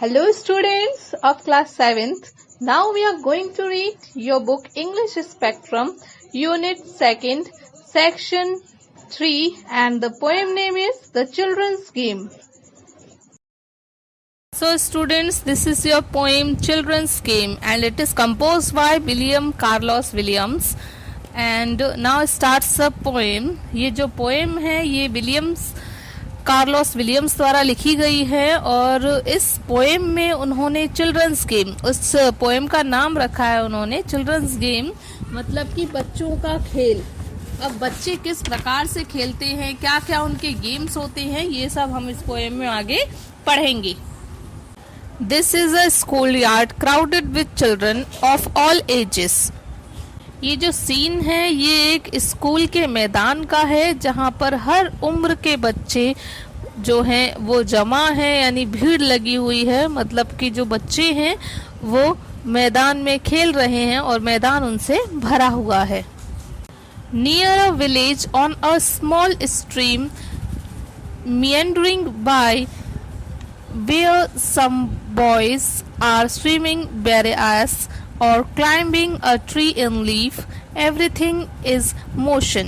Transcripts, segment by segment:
Hello students of class 7th. Now we are going to read your book English Spectrum, Unit 2nd, Section 3, and the poem name is The Children's Game. So students, this is your poem Children's Game and it is composed by William Carlos Williams. And now starts the poem. ये जो poem है ये Williams Carlos Williams द्वारा लिखी गई है और इस पोएम में उन्होंने चिल्ड्रंस गेम, उस पोएम का नाम रखा है उन्होंने चिल्ड्रंस गेम, मतलब कि बच्चों का खेल। अब बच्चे किस प्रकार से खेलते हैं, क्या क्या उनके गेम्स होते हैं, ये सब हम इस पोएम में आगे पढ़ेंगे। This is a school yard crowded with children of all ages. ये जो सीन है ये एक स्कूल के मैदान का है जहाँ पर हर उम्र के बच्चे जो हैं वो जमा है, यानी भीड़ लगी हुई है, मतलब कि जो बच्चे हैं वो मैदान में खेल रहे हैं और मैदान उनसे भरा हुआ है। Near a village on a small stream meandering by where some boys are swimming bare ass or climbing a tree in leaf, everything is motion.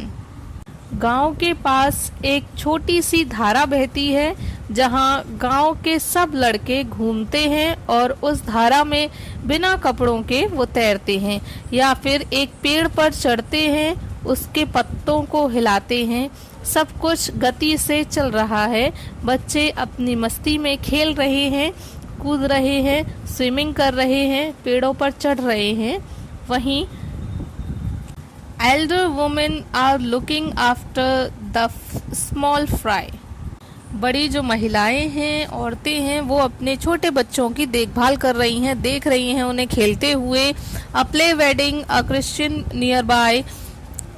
गांव के पास एक छोटी सी धारा बहती है जहां गांव के सब लड़के घूमते हैं और उस धारा में बिना कपड़ों के वो तैरते हैं या फिर एक पेड़ पर चढ़ते हैं, उसके पत्तों को हिलाते हैं। सब कुछ गति से चल रहा है, बच्चे अपनी मस्ती में खेल रहे हैं, कूद रहे हैं, स्विमिंग कर रहे हैं, पेड़ों पर चढ़ रहे हैं। वहीं elder women are looking after the small fry. बड़ी जो महिलाएं हैं, औरतें हैं, वो अपने छोटे बच्चों की देखभाल कर रही हैं, देख रही हैं उन्हें खेलते हुए। A play wedding a Christian near by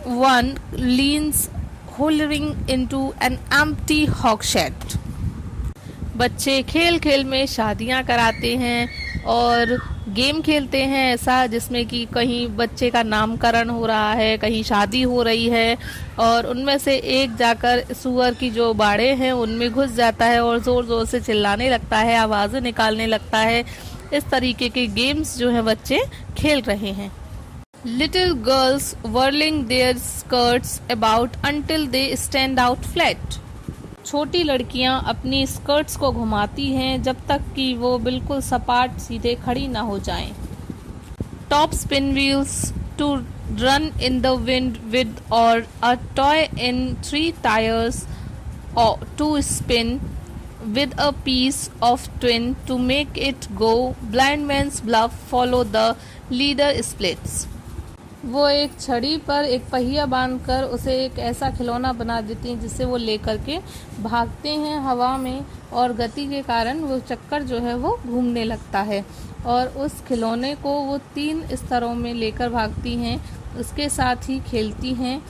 one leans hollering into an empty hogshead. बच्चे खेल खेल में शादियां कराते हैं और गेम खेलते हैं ऐसा जिसमें कि कहीं बच्चे का नामकरण हो रहा है, कहीं शादी हो रही है और उनमें से एक जाकर सुअर की जो बाड़े हैं उनमें घुस जाता है और ज़ोर ज़ोर से चिल्लाने लगता है, आवाज़ें निकालने लगता है। इस तरीके के गेम्स जो हैं बच्चे खेल रहे हैं। Little girls whirling their skirts about until they stand out flat. छोटी लड़कियां अपनी स्कर्ट्स को घुमाती हैं जब तक कि वो बिल्कुल सपाट सीधे खड़ी ना हो जाएं। Top spin wheels to run in the wind with और a toy in 3 tyres to spin with a piece of twine to make it go. Blind man's bluff follow the leader splits. वो एक छड़ी पर एक पहिया बांधकर उसे एक ऐसा खिलौना बना देती हैं जिससे वो लेकर के भागते हैं हवा में और गति के कारण वो चक्कर जो है वो घूमने लगता है और उस खिलौने को वो 3 स्तरों में लेकर भागती हैं, उसके साथ ही खेलती हैं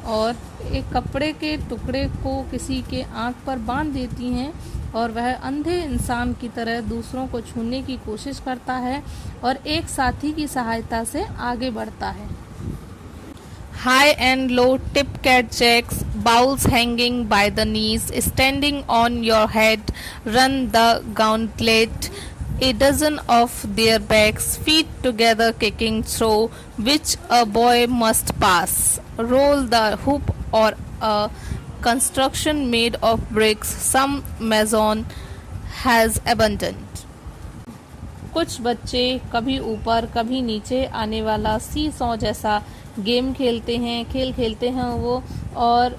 और एक कपड़े के टुकड़े को किसी के आँख पर बांध देती हैं और वह अंधे इंसान की तरह दूसरों को छूने की कोशिश करता है और एक साथी की सहायता से आगे बढ़ता है। High and low tip cat jacks, bowls hanging by the knees, standing on your head, run the gauntlet, a dozen of their backs, feet together kicking through, which a boy must pass, roll the hoop or a construction made of bricks, some mason has abandoned. कुछ बच्चे कभी ऊपर कभी नीचे आने वाला सी saw जैसा game खेलते हैं, खेल खेलते हैं वो और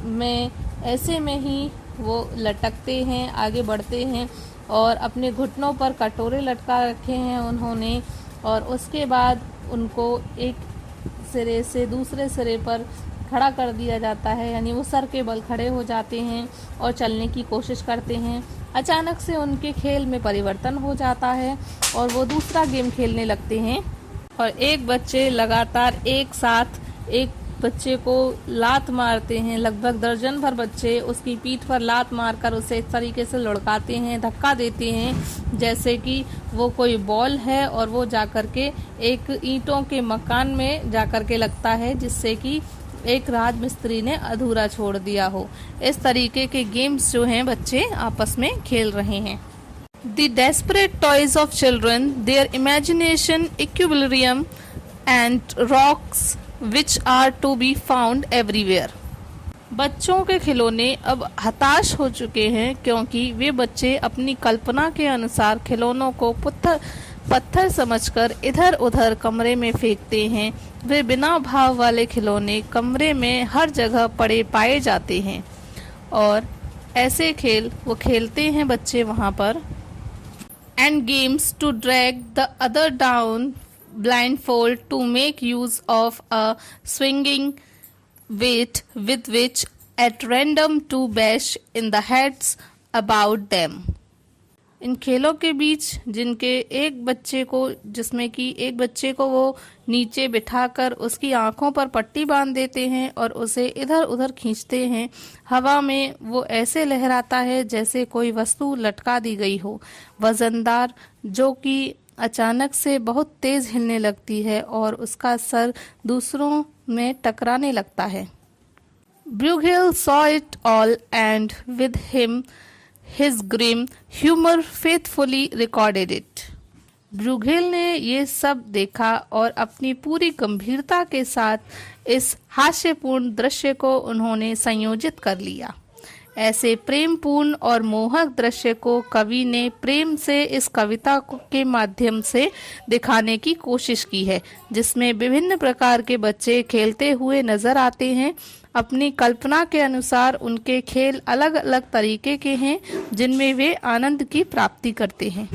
में ऐसे में ही वो लटकते हैं, आगे बढ़ते हैं और अपने घुटनों पर कटोरे लटका रखे हैं उन्होंने और उसके बाद उनको एक सिरे से दूसरे सिरे पर खड़ा कर दिया जाता है, यानी वो सर के बल खड़े हो जाते हैं और चलने की कोशिश करते हैं। अचानक से उनके खेल में परिवर्तन हो जाता है और वो दूसरा गेम खेलने लगते हैं और एक बच्चे लगातार एक साथ एक बच्चे को लात मारते हैं। लगभग दर्जन भर बच्चे उसकी पीठ पर लात मारकर उसे इस तरीके से लुढ़काते हैं, धक्का देते हैं जैसे कि वो कोई बॉल है और वो जाकर के एक ईंटों के मकान में जाकर के लगता है जिससे कि एक राजमिस्त्री ने अधूरा छोड़ दिया हो। इस तरीके के गेम्स जो हैं बच्चे आपस में खेल रहे हैं। The desperate toys of children, their imagination, equilibrium, and rocks which are to be found everywhere. बच्चों के खिलौने अब हताश हो चुके हैं क्योंकि वे बच्चे अपनी कल्पना के अनुसार खिलौनों को पत्थर समझकर इधर उधर कमरे में फेंकते हैं। वे बिना भाव वाले खिलौने कमरे में हर जगह पड़े पाए जाते हैं और ऐसे खेल वो खेलते हैं बच्चे वहाँ पर। And games to drag the other down blindfold to make use of a swinging weight with which at random to bash in the heads about them. इन खेलों के बीच जिसमें कि एक बच्चे को वो नीचे बिठाकर उसकी आंखों पर पट्टी बांध देते हैं और उसे इधर उधर खींचते हैं। हवा में वो ऐसे लहराता है जैसे कोई वस्तु लटका दी गई हो, वजनदार, जो कि अचानक से बहुत तेज हिलने लगती है और उसका सर दूसरों में टकराने लगता है। Bruegel saw it all and with him his grim humor faithfully recorded it. ब्रूगेल ने ये सब देखा और अपनी पूरी गंभीरता के साथ इस हास्यपूर्ण दृश्य को उन्होंने संयोजित कर लिया। ऐसे प्रेमपूर्ण और मोहक दृश्य को कवि ने प्रेम से इस कविता के माध्यम से दिखाने की कोशिश की है, जिसमें विभिन्न प्रकार के बच्चे खेलते हुए नजर आते हैं। अपनी कल्पना के अनुसार उनके खेल अलग अलग तरीके के हैं जिनमें वे आनंद की प्राप्ति करते हैं।